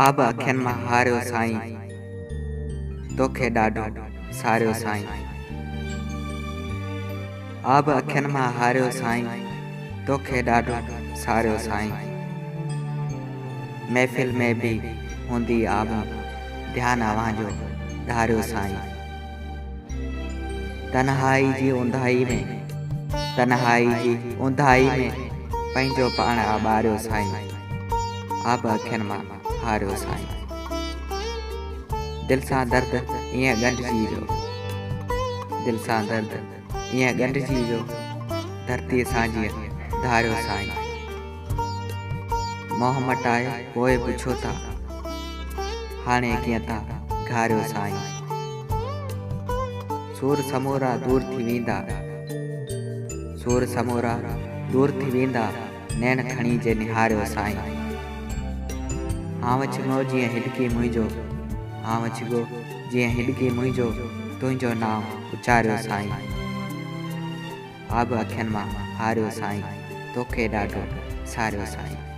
आब अखियुनि मां हारियो साईं, तोखे ॾाढो सारियो साईं। आब अखियुनि मां हारियो साईं, तोखे ॾाढो सारियो साईं। महफ़िल में भी हूंदी आबूं, ध्यानु अव्हांजो धारियो साईं। तन्हाई जी ऊंधाई में, तन्हाई जी ऊंधाई में पंहिंजो पाण आॿारियो साईं। आब अखियुनि मां हारियो साईं। दिल सां दर्द ईअं ॻंढिजी वियो, दिल सां दर्द ईअं ॻंढिजी वियो, धरतीअ सां जीअं धारियो साईं। मोह मटाए पोइ पुछो था, हाणे कीअं था घारियो साईं। सूर समूरा दूर थी वेंदा, सूर समूरा दूर थी वेंदा, नैन खणी जे निहारियो साईं। हांवछिगो जीअं हिॾकी मुंहिंजो, हांवछिगो जीअं हिॾकी मुंहिंजो, तुंहिंजो नाम उचारियो साईं। आब अखियुनि मां हारियो साईं, तोखे ॾाढो सारियो साईं।